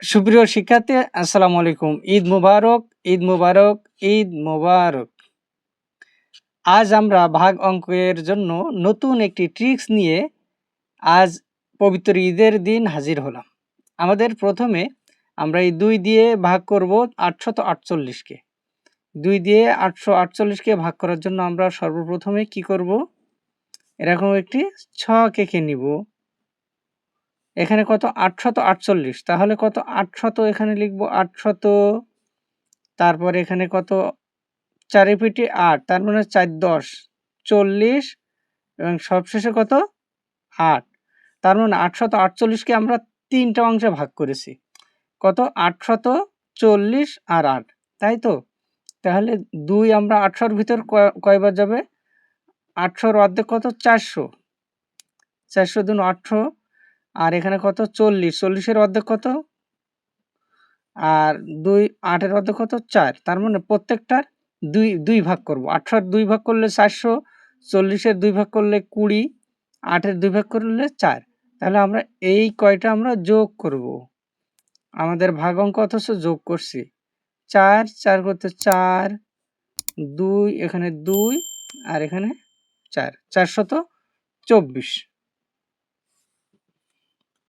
সুপ্রিয় শিক্ষার্থী, আসসালামু আলাইকুম। ঈদ মুবারক, ঈদ মুবারক, ঈদ মুবারক। আজ আমরা ভাগ অঙ্কের জন্য নতুন একটি ট্রিক্স নিয়ে আজ পবিত্র ঈদের দিন হাজির হলাম। আমাদের প্রথমে আমরা এই 2 দিয়ে ভাগ করব 848কে। 2 দিয়ে 848কে ভাগ করার জন্য আমরা সর্বপ্রথমে কি করব? এরকম একটি ছক এঁকে নিব। এখানে কত? 848, তাহলে কত? 800, এখানে লিখব 800। তারপর এখানে কত? 4 এ 8, তার মানে 4 10 40, এবং সবশেষে কত? 8। তার মানে 848কে আমরা 3টা অংশে ভাগ করেছি। কত? 840 আর 8, তাই তো? তাহলে 2 আমরা 800-র ভিতর কয়বার যাবে? 800-র অর্ধেক কত? 400। 400 দুগুণ 800, আর এখানে কত? 40। 40-এর অর্ধেক কত? আর 2 8-এর অর্ধেক কত? 4। তার মানে প্রত্যেকটার 2 ভাগ করব। 800-র 2 ভাগ করলে 400, 40-এর 2 ভাগ করলে 20, 8-এর 2 ভাগ করলে 4। তাহলে আমরা এই কয়টা আমরা যোগ করব। আমাদের ভাগ অঙ্ক অথচ যোগ করছি। 4 4 করতে 4, 2 এখানে 2, আর এখানে 4, 424।